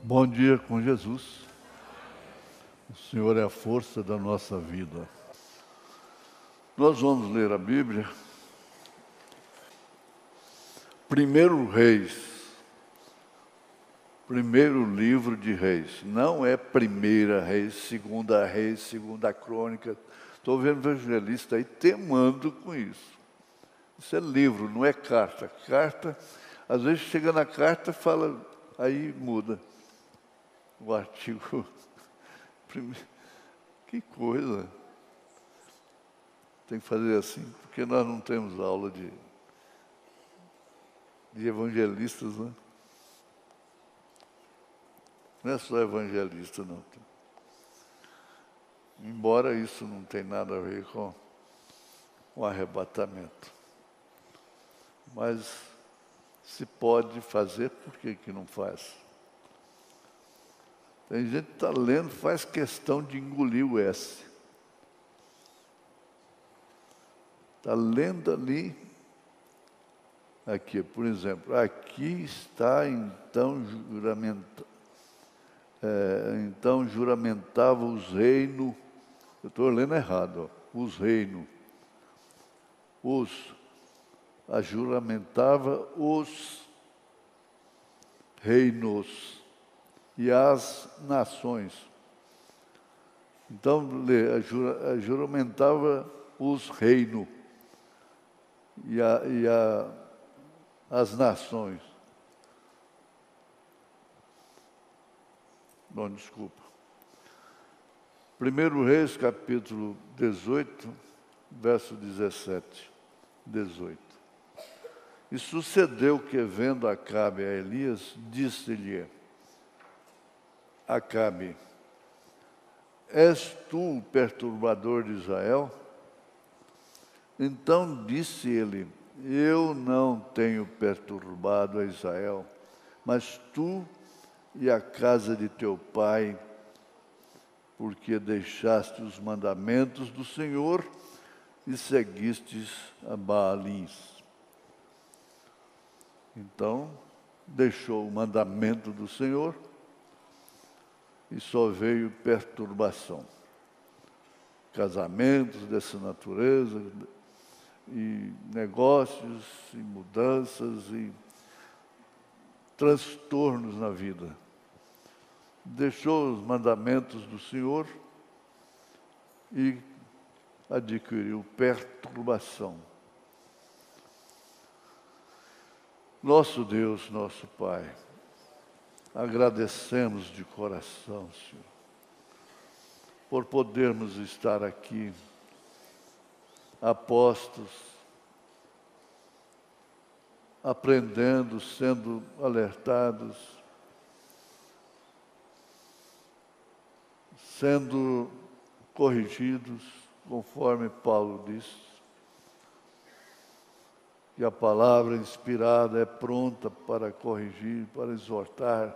Bom dia com Jesus. O Senhor é a força da nossa vida. Nós vamos ler a Bíblia. Primeiro Reis. Primeiro livro de Reis. Não é Primeira Reis, Segunda Crônica. Estou vendo evangelista aí temando com isso. Isso é livro, não é carta. Carta, às vezes chega na carta, fala, aí muda o artigo. Que coisa. Tem que fazer assim, porque nós não temos aula de evangelistas, né? Não é só evangelista, não. Embora isso não tenha nada a ver com o arrebatamento. Mas se pode fazer, por que não faz? Tem gente que está lendo, faz questão de engolir o S. Está lendo ali, aqui, por exemplo, aqui está então juramentava os reinos, eu estou lendo errado, ó, os reinos, juramentava os reinos e as nações. Então, juramentava os reinos e as nações. Não, desculpa. 1 Reis, capítulo 18, verso 17, 18. E sucedeu que, vendo Acabe a Elias, disse-lhe: Acabe, és tu o perturbador de Israel? Então disse ele: eu não tenho perturbado a Israel, mas tu e a casa de teu pai, porque deixaste os mandamentos do Senhor e seguistes a Baalins. Então, deixou o mandamento do Senhor e só veio perturbação. Casamentos dessa natureza, e negócios, e mudanças, e transtornos na vida. Deixou os mandamentos do Senhor e adquiriu perturbação. Nosso Deus, nosso Pai, agradecemos de coração, Senhor, por podermos estar aqui, apostos, aprendendo, sendo alertados, sendo corrigidos, conforme Paulo disse, que a palavra inspirada é pronta para corrigir, para exortar,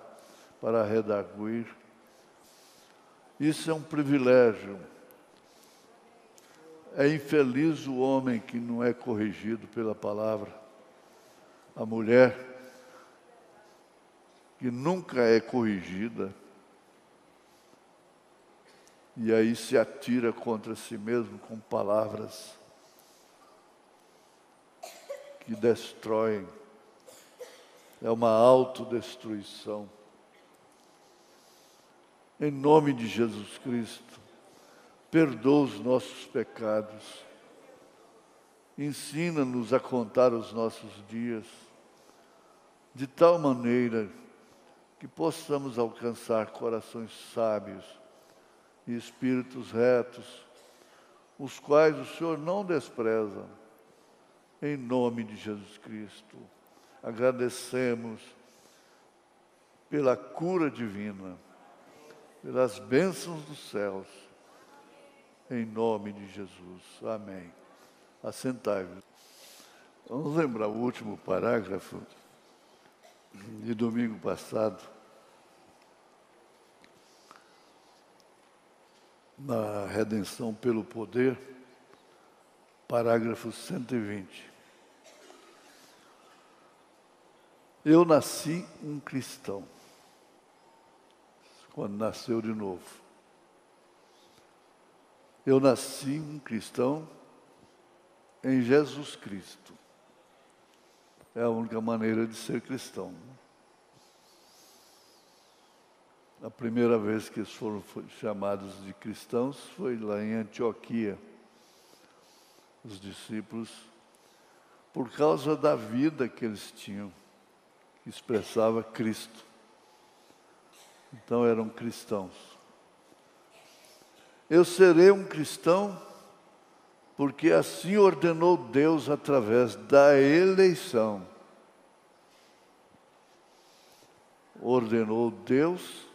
para redarguir. Isso é um privilégio. É infeliz o homem que não é corrigido pela palavra. A mulher que nunca é corrigida e aí se atira contra si mesmo com palavras que destroem. É uma autodestruição. Em nome de Jesus Cristo, perdoa os nossos pecados, ensina-nos a contar os nossos dias, de tal maneira que possamos alcançar corações sábios e espíritos retos, os quais o Senhor não despreza. Em nome de Jesus Cristo, agradecemos pela cura divina, pelas bênçãos dos céus, em nome de Jesus. Amém. Assentai-vos. Vamos lembrar o último parágrafo de domingo passado, na redenção pelo poder, parágrafo 120. Eu nasci um cristão. quando nasceu de novo. Eu nasci um cristão em Jesus Cristo. É a única maneira de ser cristão. A primeira vez que eles foram chamados de cristãos foi lá em Antioquia. Os discípulos, por causa da vida que eles tinham, que expressava Cristo. Então eram cristãos. Eu serei um cristão porque assim ordenou Deus através da eleição. Ordenou Deus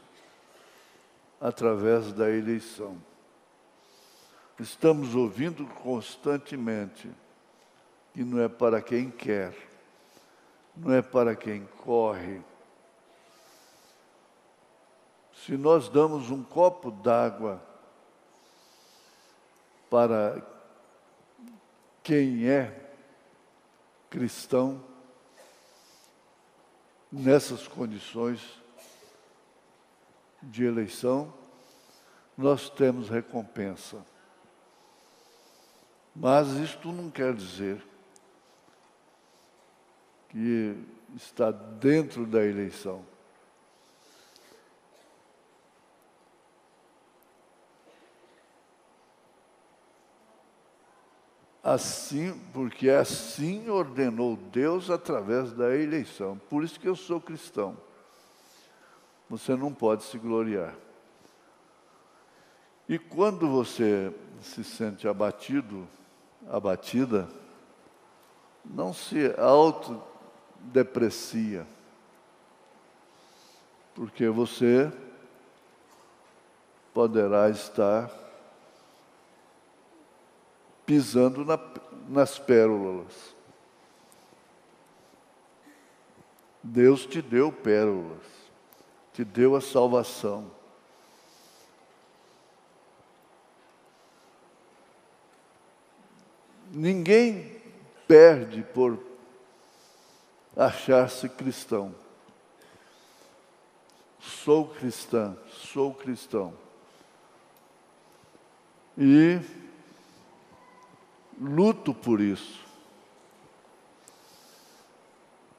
através da eleição. Estamos ouvindo constantemente que não é para quem quer, não é para quem corre. Se nós damos um copo d'água para quem é cristão, nessas condições de eleição, nós temos recompensa. Mas isto não quer dizer que está dentro da eleição. Assim, porque assim ordenou Deus através da eleição. Por isso que eu sou cristão. Você não pode se gloriar. E quando você se sente abatido, abatida, não se autodeprecia, porque você poderá estar pisando nas pérolas. Deus te deu pérolas, te deu a salvação. Ninguém perde por achar-se cristão. Sou cristã, sou cristão. E luto por isso.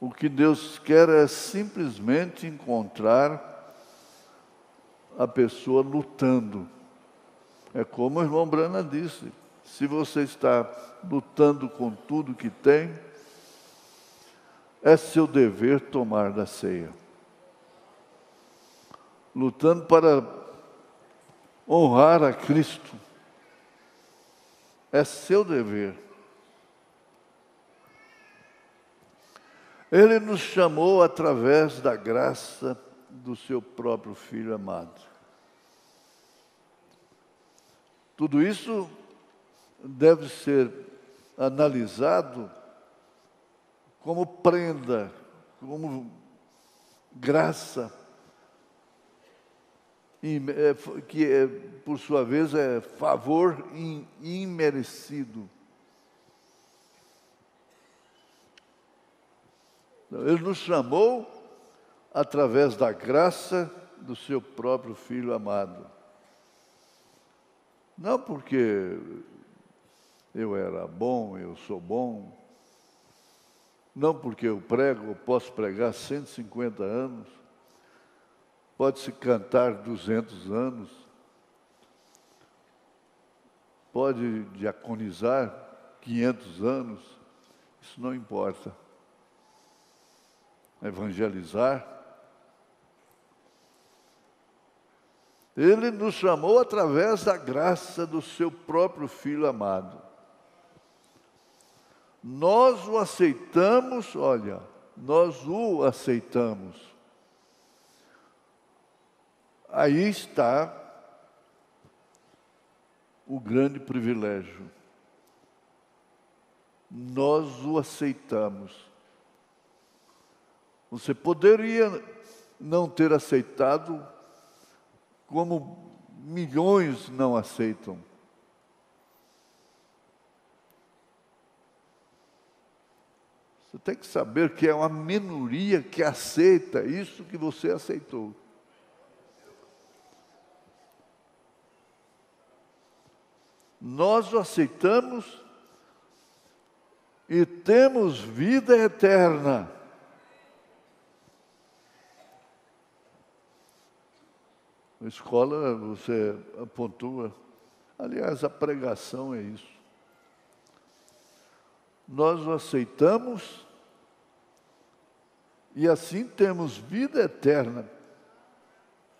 O que Deus quer é simplesmente encontrar a pessoa lutando. É como o irmão Brana disse. Se você está lutando com tudo que tem, é seu dever tomar da ceia. Lutando para honrar a Cristo, é seu dever. Ele nos chamou através da graça do seu próprio Filho amado. Tudo isso deve ser analisado como prenda, como graça, que por sua vez é favor imerecido. Ele nos chamou através da graça do seu próprio Filho amado. Não porque eu era bom, eu sou bom. Não porque eu prego, eu posso pregar 150 anos. Pode-se cantar 200 anos. Pode diaconizar 500 anos. Isso não importa. Evangelizar. Ele nos chamou através da graça do seu próprio Filho amado. Nós o aceitamos, olha, nós o aceitamos. Aí está o grande privilégio. Nós o aceitamos. Você poderia não ter aceitado, como milhões não aceitam. Você tem que saber que é uma minoria que aceita isso que você aceitou. nós o aceitamos e temos vida eterna. A escola, você pontua. Aliás, a pregação é isso. Nós o aceitamos e assim temos vida eterna.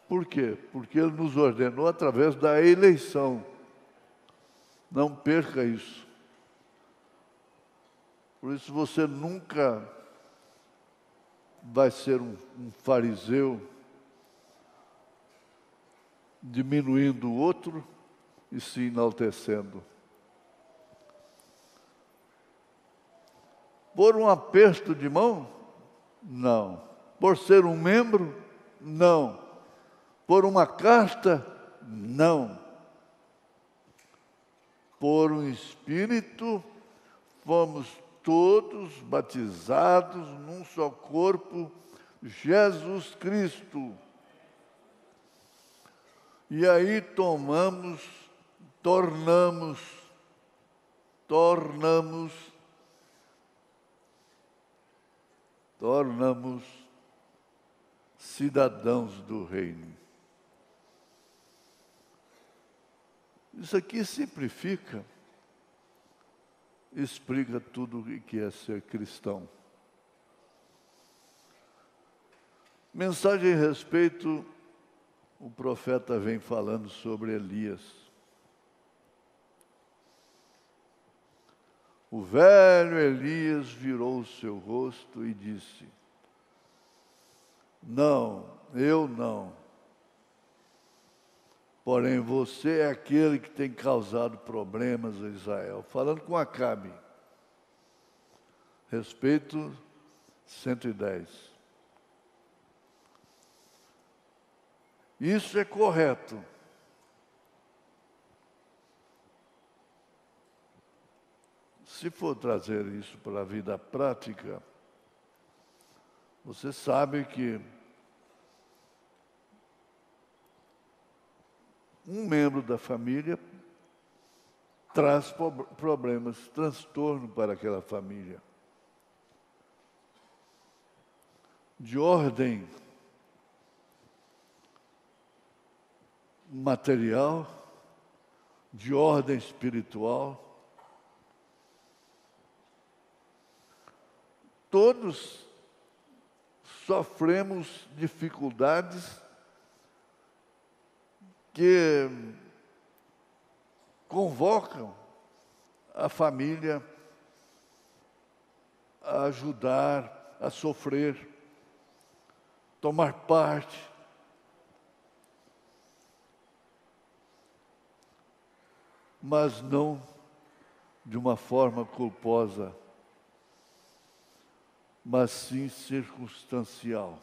Por quê? Porque Ele nos ordenou através da eleição. Não perca isso. Por isso você nunca vai ser um fariseu diminuindo o outro e se enaltecendo. Por um aperto de mão? Não. Por ser um membro? Não. Por uma carta? Não. Por um Espírito, fomos todos batizados num só corpo, Jesus Cristo. E aí tornamos cidadãos do reino. Isso aqui simplifica, explica tudo o que é ser cristão. Mensagem a respeito, o profeta vem falando sobre Elias. O velho Elias virou o seu rosto e disse: não, eu não. Porém, você é aquele que tem causado problemas a Israel. Falando com Acabe. Respeito 110. Isso é correto. Se for trazer isso para a vida prática, você sabe que um membro da família traz problemas, transtorno para aquela família. De ordem material, de ordem espiritual. Todos sofremos dificuldades que convocam a família a ajudar, a sofrer, tomar parte. Mas não de uma forma culposa, mas sim circunstancial.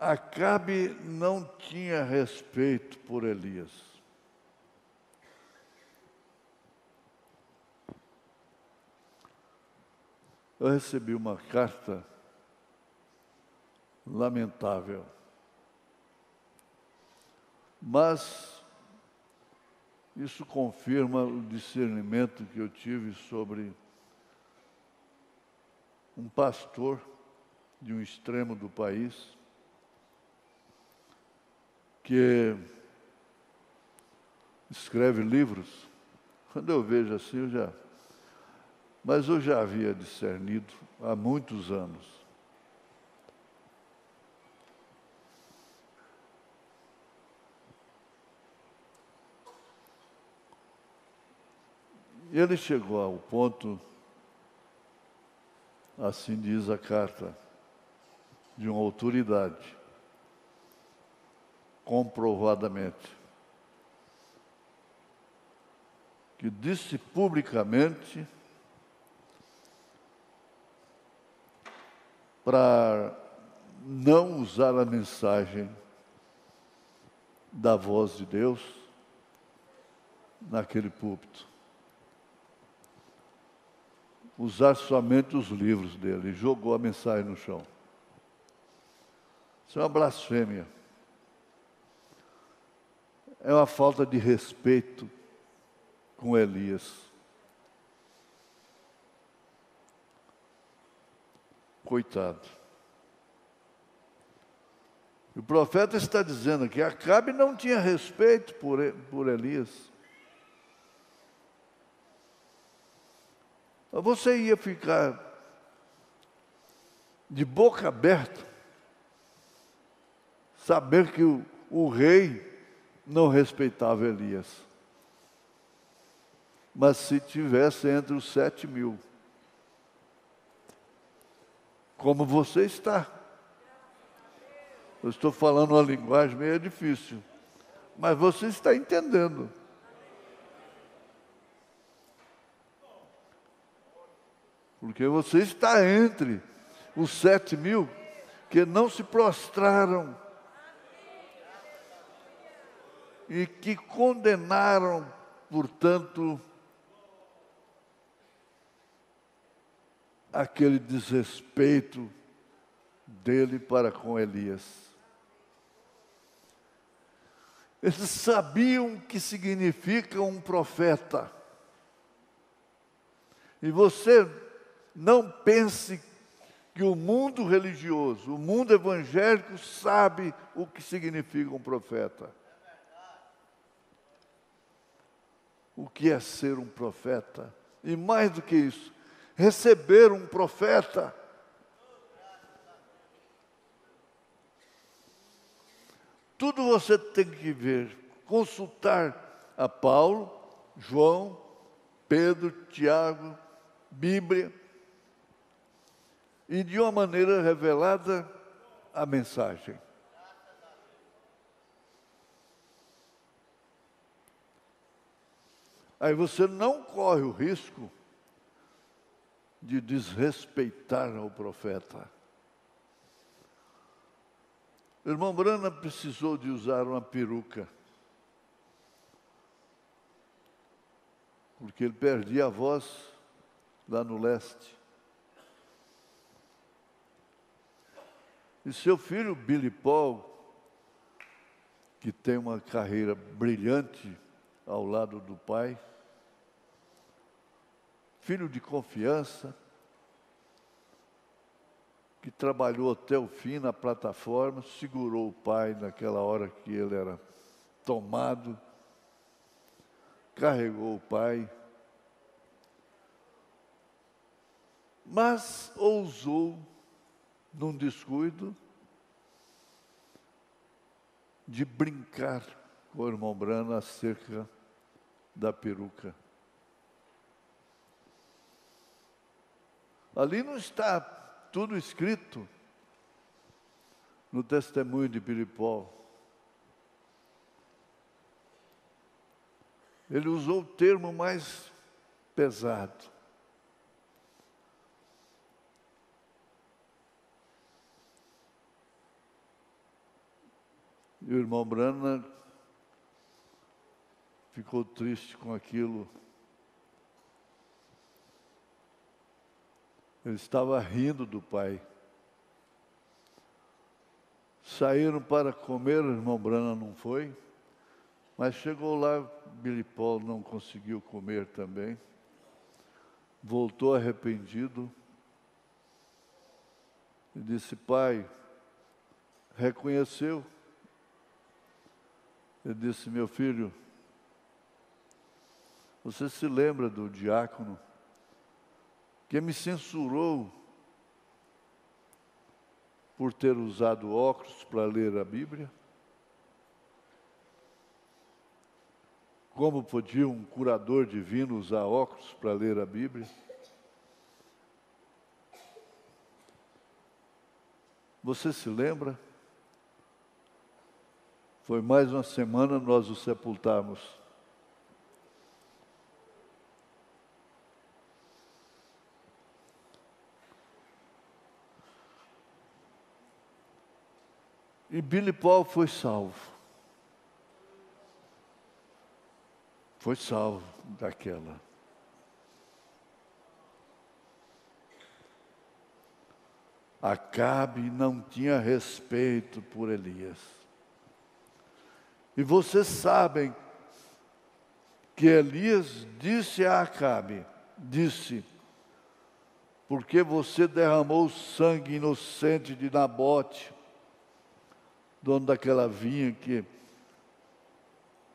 Acabe não tinha respeito por Elias. Eu recebi uma carta lamentável, mas isso confirma o discernimento que eu tive sobre um pastor de um extremo do país, que escreve livros. Quando eu vejo assim, mas eu já havia discernido há muitos anos. E ele chegou ao ponto, assim diz a carta, de uma autoridade, comprovadamente, que disse publicamente para não usar a mensagem da voz de Deus naquele púlpito. Usar somente os livros dele. Jogou a mensagem no chão. Isso é uma blasfêmia. é uma falta de respeito com Elias. Coitado. O profeta está dizendo que Acabe não tinha respeito por Elias. Você ia ficar de boca aberta, saber que o rei não respeitava Elias. Mas se tivesse entre os 7.000, como você está. Eu estou falando uma linguagem meio difícil, mas você está entendendo. Porque você está entre os 7.000 que não se prostraram e que condenaram, portanto, aquele desrespeito dele para com Elias. Eles sabiam o que significa um profeta. E você não pense que o mundo religioso, o mundo evangélico sabe o que significa um profeta. O que é ser um profeta? E mais do que isso, receber um profeta. Tudo você tem que ver, consultar a Paulo, João, Pedro, Tiago, Bíblia, e de uma maneira revelada a mensagem. Aí você não corre o risco de desrespeitar ao profeta. O irmão Brana precisou de usar uma peruca, porque ele perdia a voz lá no leste. E seu filho, Billy Paul, que tem uma carreira brilhante ao lado do pai, filho de confiança, que trabalhou até o fim na plataforma, segurou o pai naquela hora que ele era tomado, carregou o pai, mas ousou, num descuido, de brincar com o irmão Brana acerca da peruca. Ali não está tudo escrito no testemunho de Billy Paul. Ele usou o termo mais pesado. E o irmão Brana ficou triste com aquilo. Ele estava rindo do pai. Saíram para comer, o irmão Brana não foi, mas chegou lá, Billy Paul não conseguiu comer também. Voltou arrependido e disse: pai, reconheceu? Ele disse: meu filho, você se lembra do diácono que me censurou por ter usado óculos para ler a Bíblia? Como podia um curador divino usar óculos para ler a Bíblia? Você se lembra? Foi mais uma semana, nós o sepultamos. E Billy Paul foi salvo. Foi salvo daquela. Acabe não tinha respeito por Elias. E vocês sabem que Elias disse a Acabe, porque você derramou o sangue inocente de Nabote, dono daquela vinha, que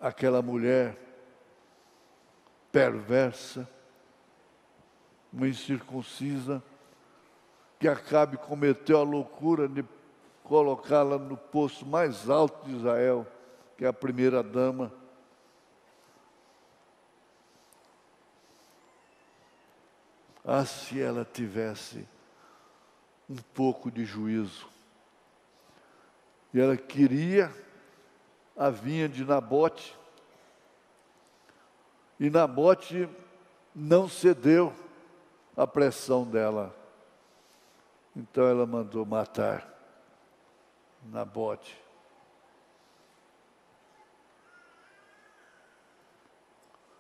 aquela mulher perversa, uma incircuncisa, que Acabe cometeu a loucura de colocá-la no posto mais alto de Israel, que é a primeira dama. Ah, se ela tivesse um pouco de juízo. E ela queria a vinha de Nabote. E Nabote não cedeu à pressão dela. Então ela mandou matar Nabote.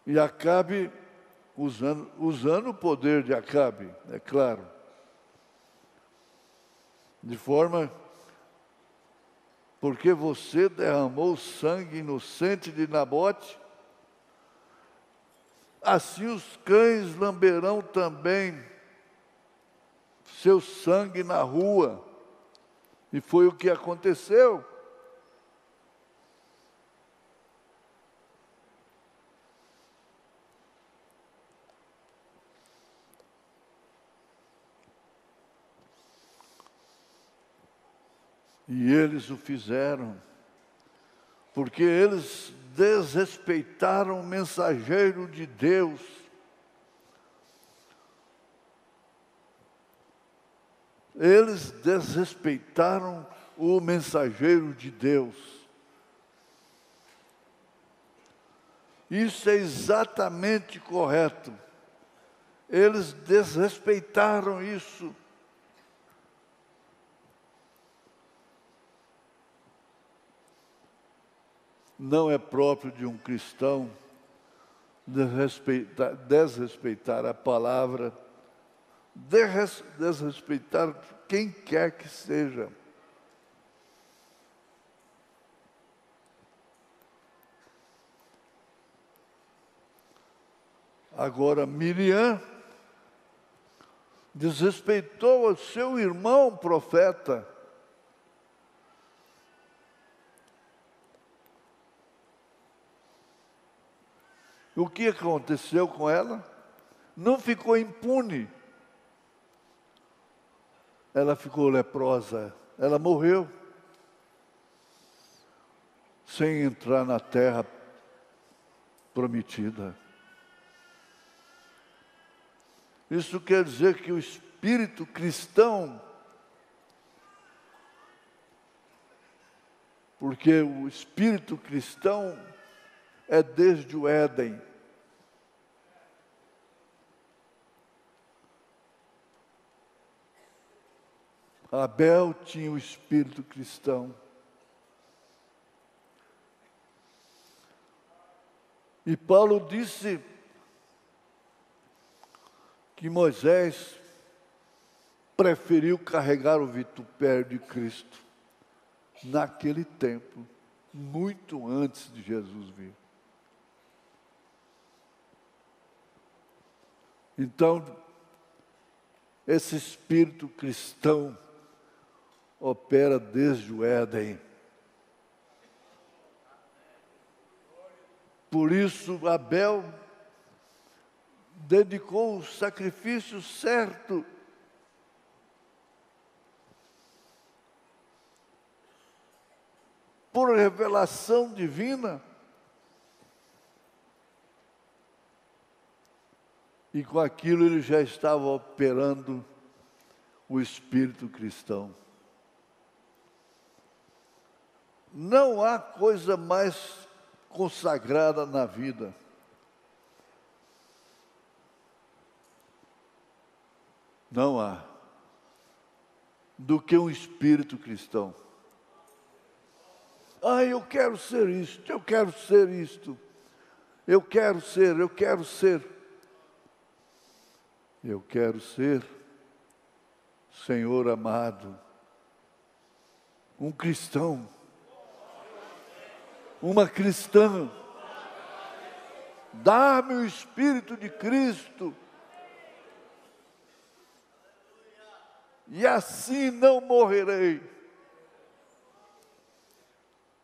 E Acabe, usando o poder de Acabe, é claro, de forma, porque você derramou o sangue inocente de Nabote, assim os cães lamberão também seu sangue na rua. E foi o que aconteceu. E eles o fizeram, porque eles desrespeitaram o mensageiro de Deus. Eles desrespeitaram o mensageiro de Deus. Isso é exatamente correto. Eles desrespeitaram isso. Não é próprio de um cristão desrespeitar a palavra, desrespeitar quem quer que seja. Agora, Miriam desrespeitou o seu irmão profeta. O que aconteceu com ela? Não ficou impune. Ela ficou leprosa. Ela morreu sem entrar na terra prometida. Isso quer dizer que o espírito cristão, porque o espírito cristão é desde o Éden. Abel tinha o espírito cristão. E Paulo disse que Moisés preferiu carregar o vitupério de Cristo naquele tempo, muito antes de Jesus vir. Então, esse espírito cristão opera desde o Éden. Por isso, Abel dedicou o sacrifício certo. Por revelação divina. E com aquilo ele já estava operando o espírito cristão. Não há coisa mais consagrada na vida não há do que um espírito cristão. Ah, eu quero ser isto, eu quero ser isto, eu quero ser. Eu quero ser, Senhor amado, um cristão. uma cristã. Dá-me o Espírito de Cristo, e assim não morrerei,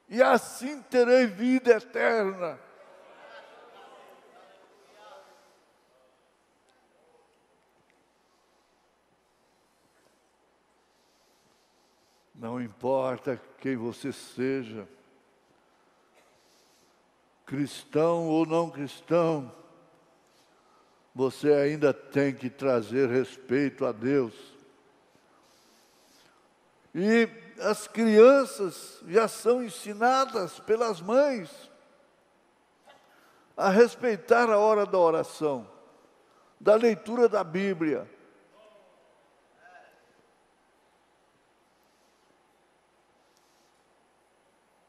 e assim terei vida eterna. Não importa quem você seja, cristão ou não cristão, você ainda tem que trazer respeito a Deus. E as crianças já são ensinadas pelas mães a respeitar a hora da oração, da leitura da Bíblia.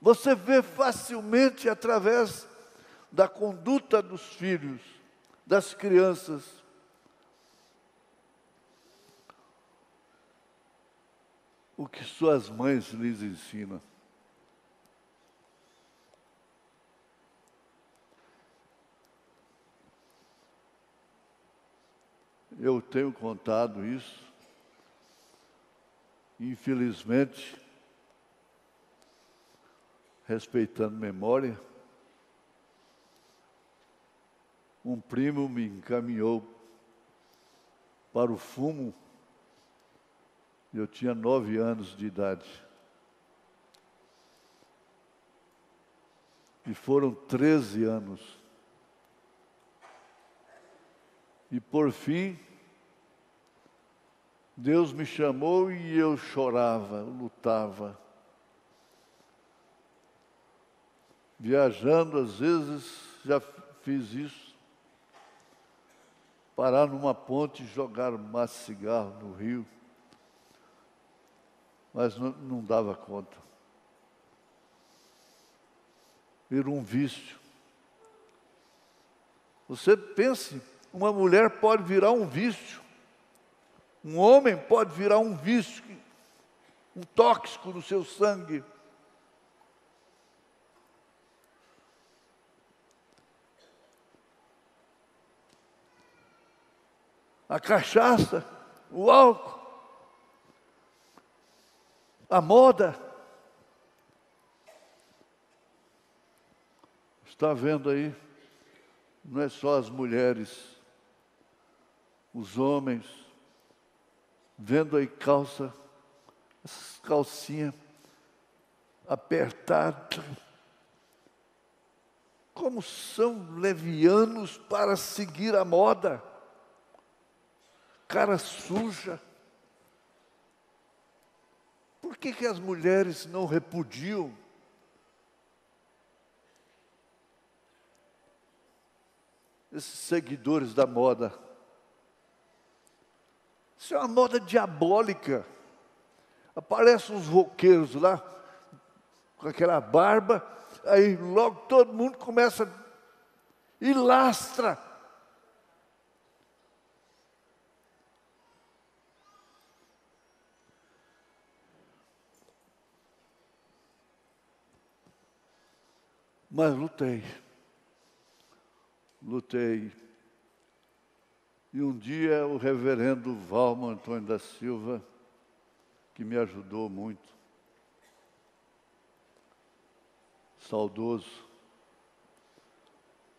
Você vê facilmente através da conduta dos filhos, das crianças. O que suas mães lhes ensinam. Eu tenho contado isso. Infelizmente, respeitando memória, um primo me encaminhou para o fumo. Eu tinha 9 anos de idade. E foram 13 anos. E por fim, Deus me chamou e eu chorava, lutava. Viajando, às vezes, já fiz isso. Parar numa ponte e jogar maço de cigarro no rio. Mas não dava conta. Era um vício. Você pense, uma mulher pode virar um vício. Um homem pode virar um vício, um tóxico no seu sangue. A cachaça, o álcool, a moda. Está vendo aí? Não é só as mulheres, os homens, vendo aí essas calcinhas apertadas. Como são levianos para seguir a moda. Cara suja. Por que as mulheres não repudiam? Esses seguidores da moda. Isso é uma moda diabólica. Aparecem uns roqueiros lá, com aquela barba, aí logo todo mundo começa e lastra. Mas lutei. E um dia o reverendo Valmo Antônio da Silva, que me ajudou muito, saudoso,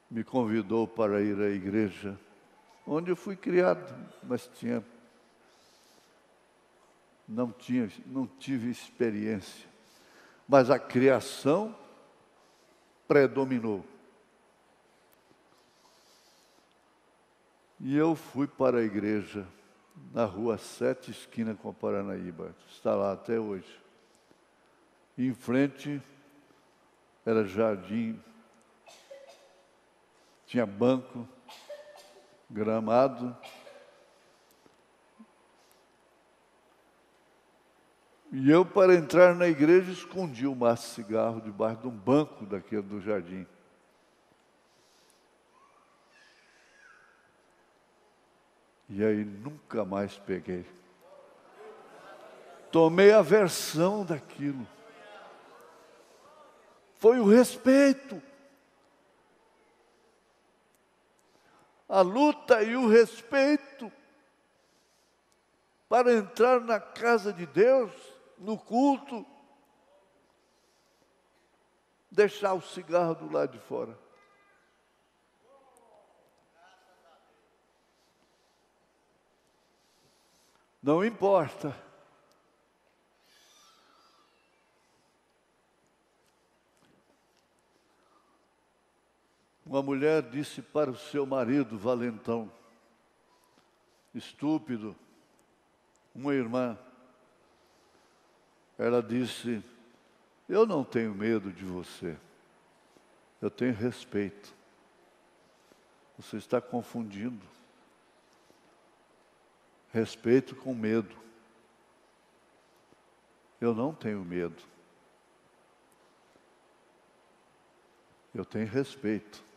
me convidou para ir à igreja, onde eu fui criado, mas não tive experiência. Mas a criação predominou. E eu fui para a igreja, na rua 7, esquina com a Paranaíba. Está lá até hoje. E em frente era jardim, tinha banco, gramado. E eu, para entrar na igreja, escondi o maço de cigarro debaixo de um banco daquele do jardim. E aí nunca mais peguei. Tomei aversão daquilo. foi o respeito. A luta e o respeito para entrar na casa de Deus, no culto, deixar o cigarro do lado de fora. Não importa. Uma mulher disse para o seu marido, valentão, estúpido, uma irmã, ela disse: eu não tenho medo de você, eu tenho respeito. Você está confundindo respeito com medo. Eu não tenho medo, eu tenho respeito.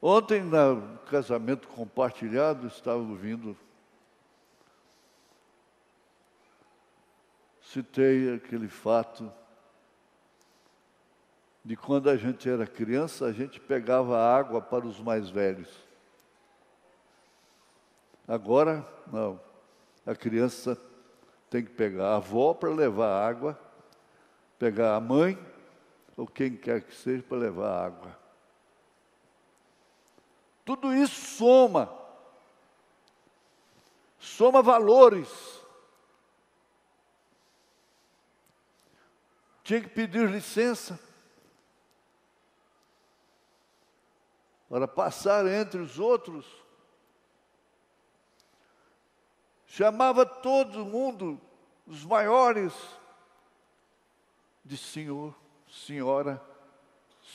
Ontem, no casamento compartilhado, estava ouvindo, citei aquele fato de quando a gente era criança, a gente pegava água para os mais velhos. Agora, não. A criança tem que pegar a avó para levar água, pegar a mãe, ou quem quer que seja, para levar água. Tudo isso soma valores. Tinha que pedir licença para passar entre os outros. Chamava todo mundo, os maiores, de senhor, senhora,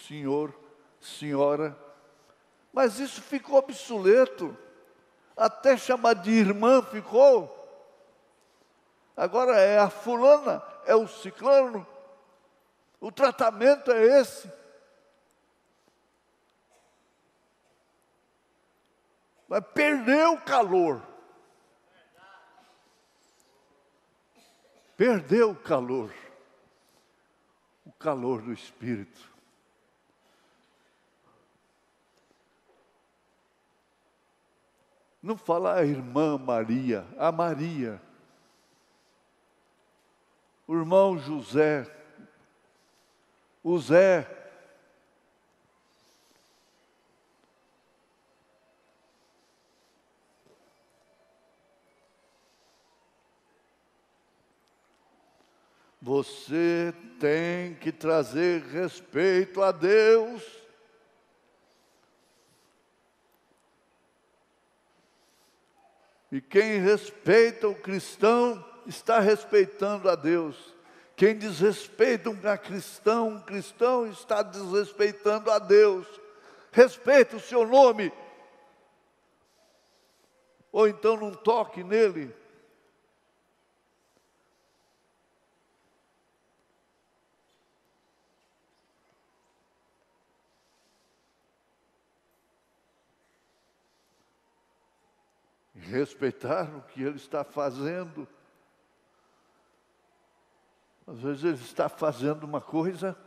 senhor, senhora. Mas isso ficou obsoleto. Até chamar de irmã ficou. Agora é a fulana, é o ciclano. O tratamento é esse. Mas perdeu o calor. Perdeu o calor. O calor do Espírito. Não fala a irmã Maria, a Maria. O irmão José, o Zé. Você tem que trazer respeito a Deus. E quem respeita o cristão está respeitando a Deus. Quem desrespeita um cristão está desrespeitando a Deus. Respeita o seu nome. Ou então não toque nele. Respeitar o que ele está fazendo. Às vezes ele está fazendo uma coisa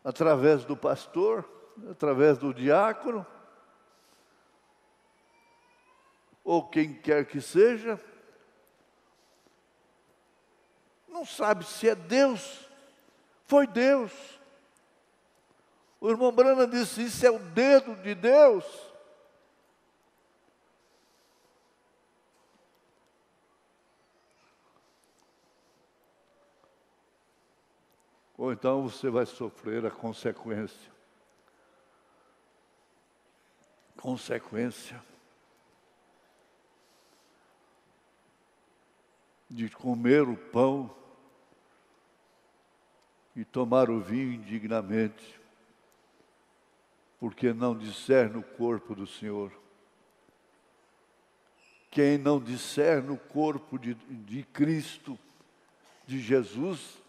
através do pastor, através do diácono, ou quem quer que seja, não sabe se é Deus, foi Deus. O irmão Brana disse, isso é o dedo de Deus. Ou então você vai sofrer a consequência. Consequência de comer o pão e tomar o vinho indignamente, porque não discerne o corpo do Senhor. Quem não discerne o corpo de Cristo, de Jesus,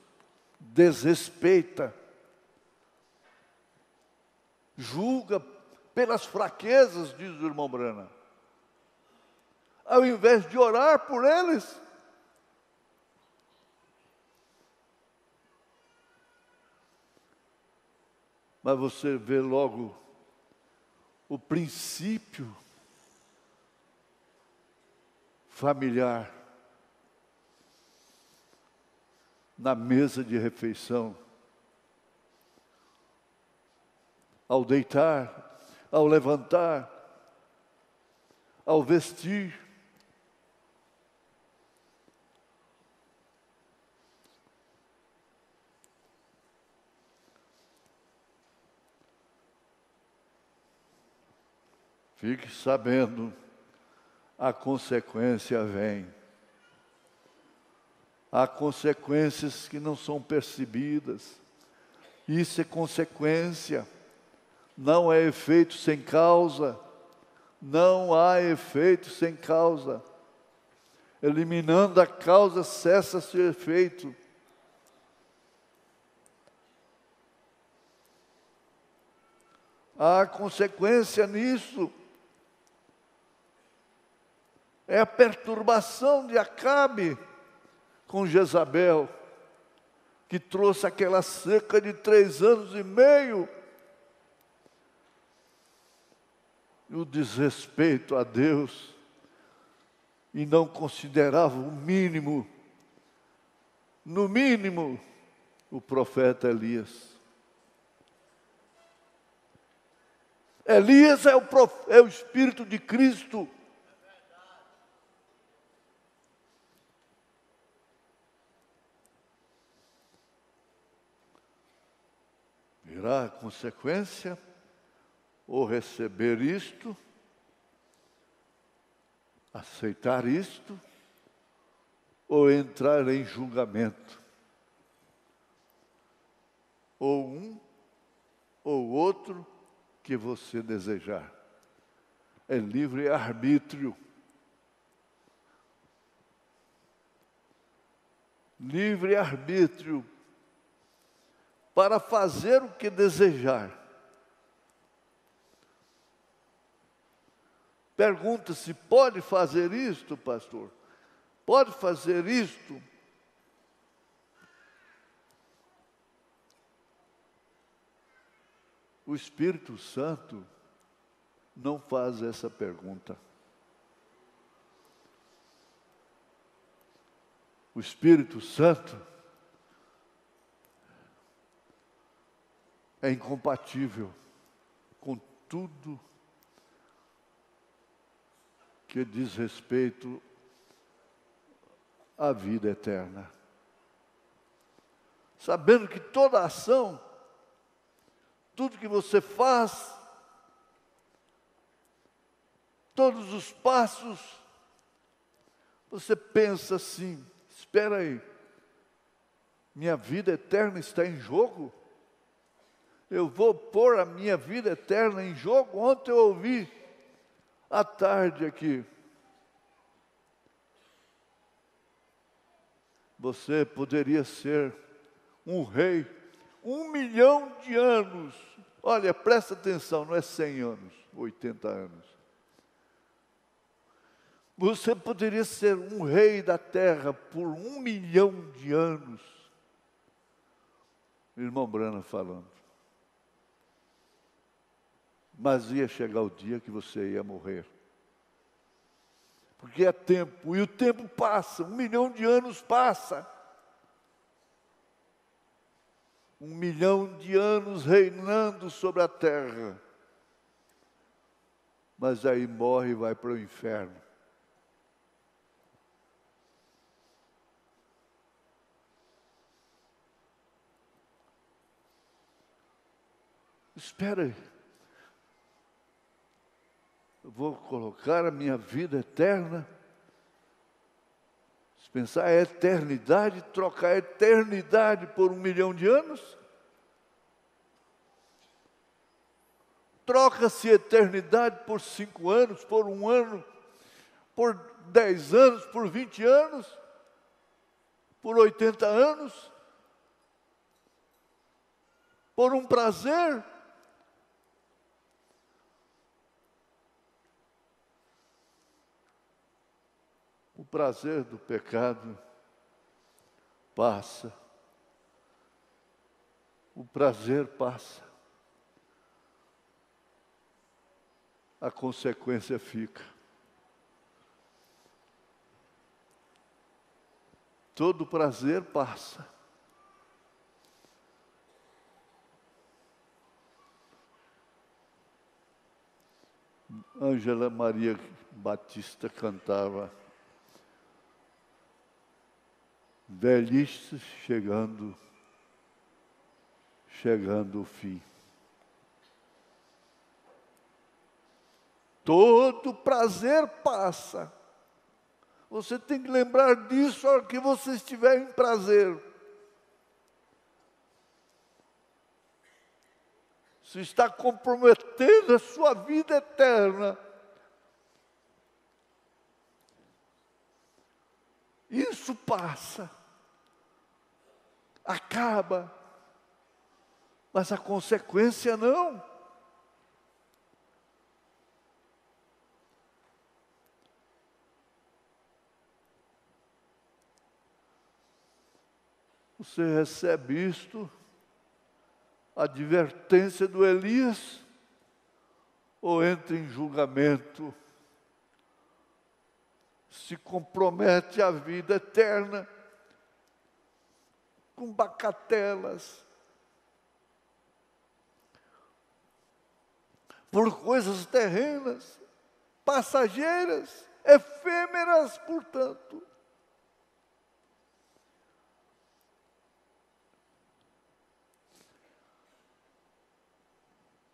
desrespeita, julga pelas fraquezas, diz o irmão Brana. ao invés de orar por eles. Mas você vê logo o princípio familiar na mesa de refeição, ao deitar, ao levantar, ao vestir. Fique sabendo, a consequência vem. Há consequências que não são percebidas. Isso é consequência, não é efeito sem causa. Não há efeito sem causa. Eliminando a causa, cessa-se o efeito. Há consequência nisso. É a perturbação de Acabe com Jezabel, que trouxe aquela seca de 3 anos e meio. E o desrespeito a Deus, e não considerava o mínimo, no mínimo, o profeta Elias. Elias é o Espírito de Cristo. Virá a consequência, ou receber isto, aceitar isto, ou entrar em julgamento. Ou um, ou outro que você desejar. É livre arbítrio. Livre arbítrio para fazer o que desejar. Pergunta-se, pode fazer isto, pastor? Pode fazer isto? O Espírito Santo não faz essa pergunta. O Espírito Santo é incompatível com tudo que diz respeito à vida eterna. Sabendo que toda ação, tudo que você faz, todos os passos, você pensa assim, espera aí, minha vida eterna está em jogo? Eu vou pôr a minha vida eterna em jogo? Ontem eu ouvi, à tarde aqui, você poderia ser um rei, 1 milhão de anos. Olha, presta atenção, não é 100 anos, 80 anos. Você poderia ser um rei da terra por 1 milhão de anos. Irmão Brana falando. Mas ia chegar o dia que você ia morrer. Porque é tempo, e o tempo passa, 1 milhão de anos passa. 1 milhão de anos reinando sobre a terra. Mas aí morre e vai para o inferno. Espera aí. Eu vou colocar a minha vida eterna. Se pensar a eternidade, trocar a eternidade por 1 milhão de anos. Troca-se eternidade por 5 anos, por 1 ano, por 10 anos, por 20 anos, por 80 anos, por um prazer. O prazer do pecado passa. O prazer passa. A consequência fica. Todo prazer passa. Ângela Maria Batista cantava: velhice chegando o fim. Todo prazer passa. Você tem que lembrar disso a hora que você estiver em prazer. Se está comprometendo a sua vida eterna, isso passa, acaba, mas a consequência não. Você recebe isto, a advertência do Elias, ou entra em julgamento, se compromete à vida eterna, com bacatelas, por coisas terrenas, passageiras, efêmeras, portanto.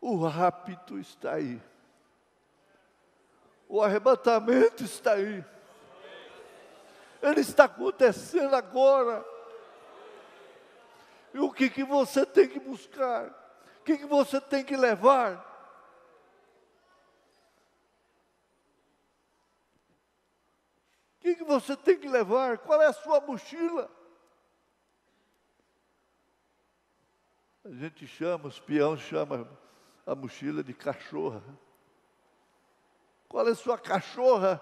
O rapto está aí. O arrebatamento está aí. Ele está acontecendo agora. E o que você tem que buscar? O que você tem que levar? O que você tem que levar? Qual é a sua mochila? A gente chama, os peões chamam a mochila de cachorra. Qual é a sua cachorra?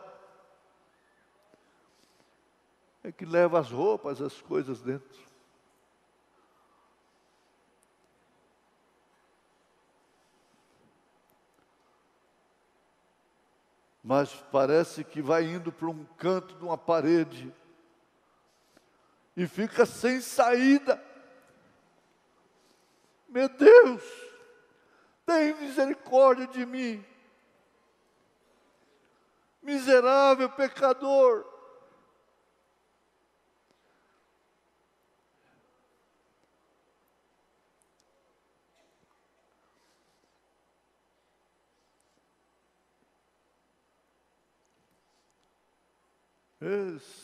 É que leva as roupas, as coisas dentro. Mas parece que vai indo para um canto de uma parede e fica sem saída. Meu Deus, tem misericórdia de mim, miserável pecador.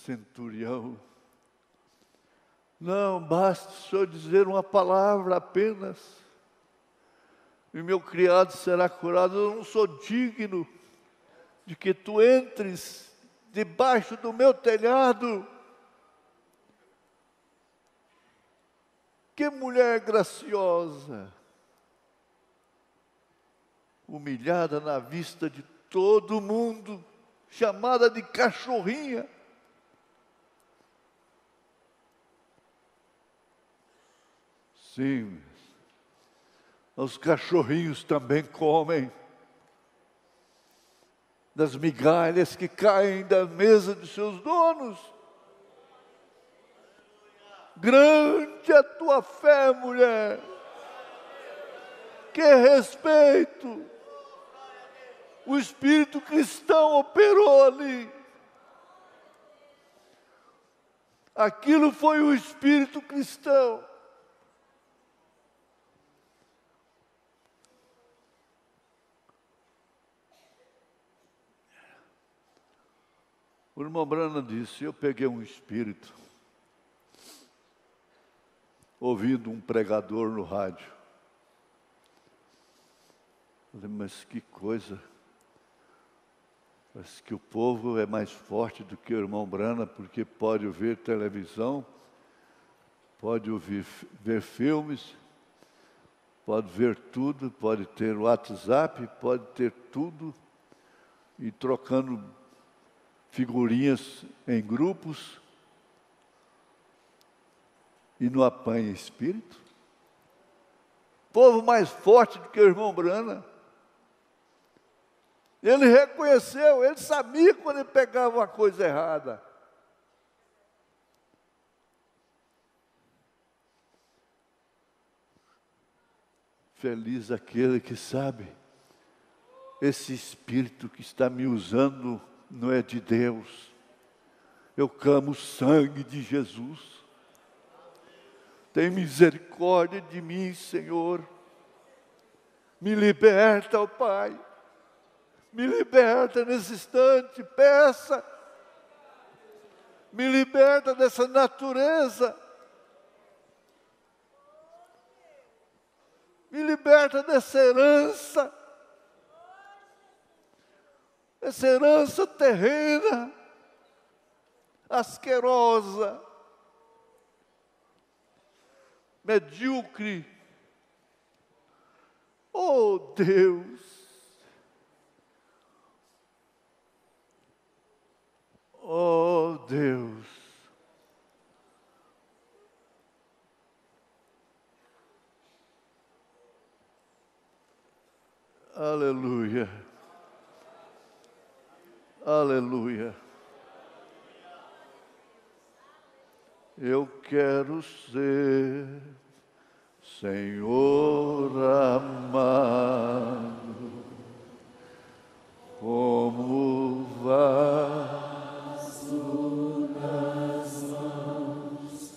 Centurião, não basta o senhor dizer uma palavra apenas, e meu criado será curado. Eu não sou digno de que tu entres debaixo do meu telhado. Que mulher graciosa, humilhada na vista de todo mundo, chamada de cachorrinha. Sim, os cachorrinhos também comem das migalhas que caem da mesa de seus donos. Grande a tua fé, mulher. Que respeito. O espírito cristão operou ali. Aquilo foi o espírito cristão. O irmão Branham disse: eu peguei um espírito, ouvindo um pregador no rádio. Falei, mas que coisa. Mas que o povo é mais forte do que o irmão Branham, porque pode ouvir televisão, pode ver filmes, pode ver tudo, pode ter WhatsApp, pode ter tudo, e trocando figurinhas em grupos e não apanha espírito? Povo mais forte do que o irmão Brana. Ele reconheceu, ele sabia quando ele pegava uma coisa errada. Feliz aquele que sabe, esse Espírito que está me usando não é de Deus. Eu clamo o sangue de Jesus. Tem misericórdia de mim, Senhor. Me liberta, ó Pai. Me liberta nesse instante, peça. Me liberta dessa natureza. Me liberta dessa herança. Essa herança terrena, asquerosa, medíocre. Oh Deus! Oh Deus! Aleluia! Aleluia! Eu quero ser, Senhor amado, como vaso nas mãos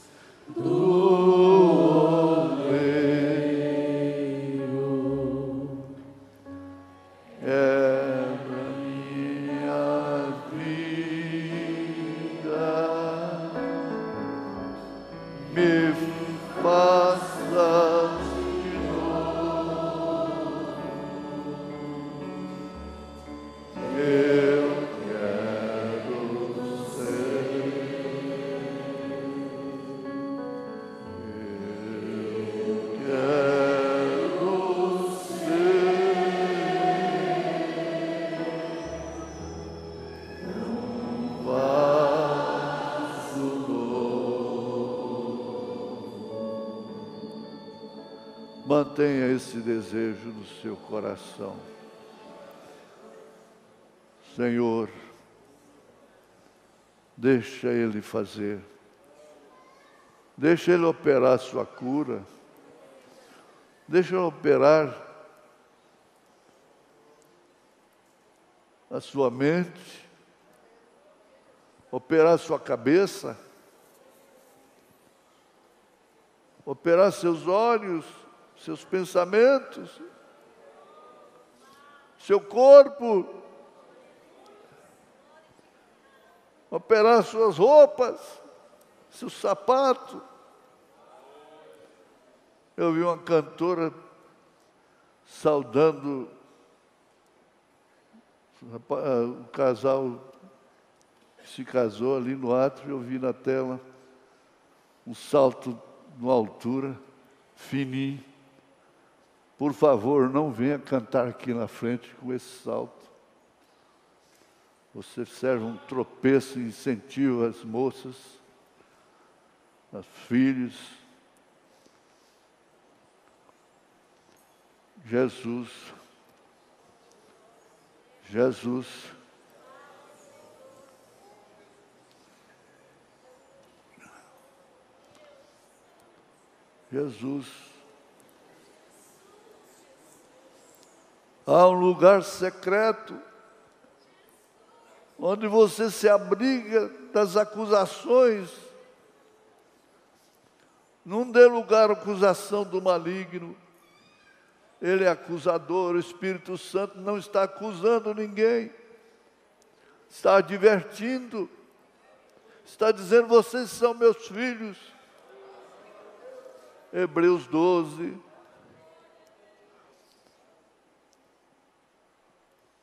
do oleiro. Quebra minha vida, me faça de novo. Eu quero ser, eu quero ser um vaso novo. Mantenha esse desejo no seu coração. Senhor, deixa Ele fazer. Deixa Ele operar a sua cura. Deixa Ele operar a sua mente, operar a sua cabeça, operar seus olhos, seus pensamentos, seu corpo, operar suas roupas, seus sapatos. Eu vi uma cantora saudando o casal que se casou ali no átrio. Eu vi na tela um salto numa altura fininho. Por favor, não venha cantar aqui na frente com esse salto. Você serve um tropeço e incentiva as moças, os filhos. Jesus, Jesus, Jesus. Há um lugar secreto onde você se abriga das acusações. Não dê lugar à acusação do maligno. Ele é acusador, o Espírito Santo não está acusando ninguém. Está advertindo. Está dizendo, vocês são meus filhos. Hebreus 12.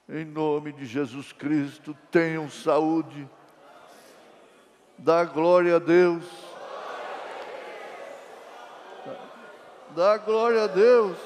Em nome de Jesus Cristo, tenham saúde. Dá glória a Deus. Dá glória a Deus.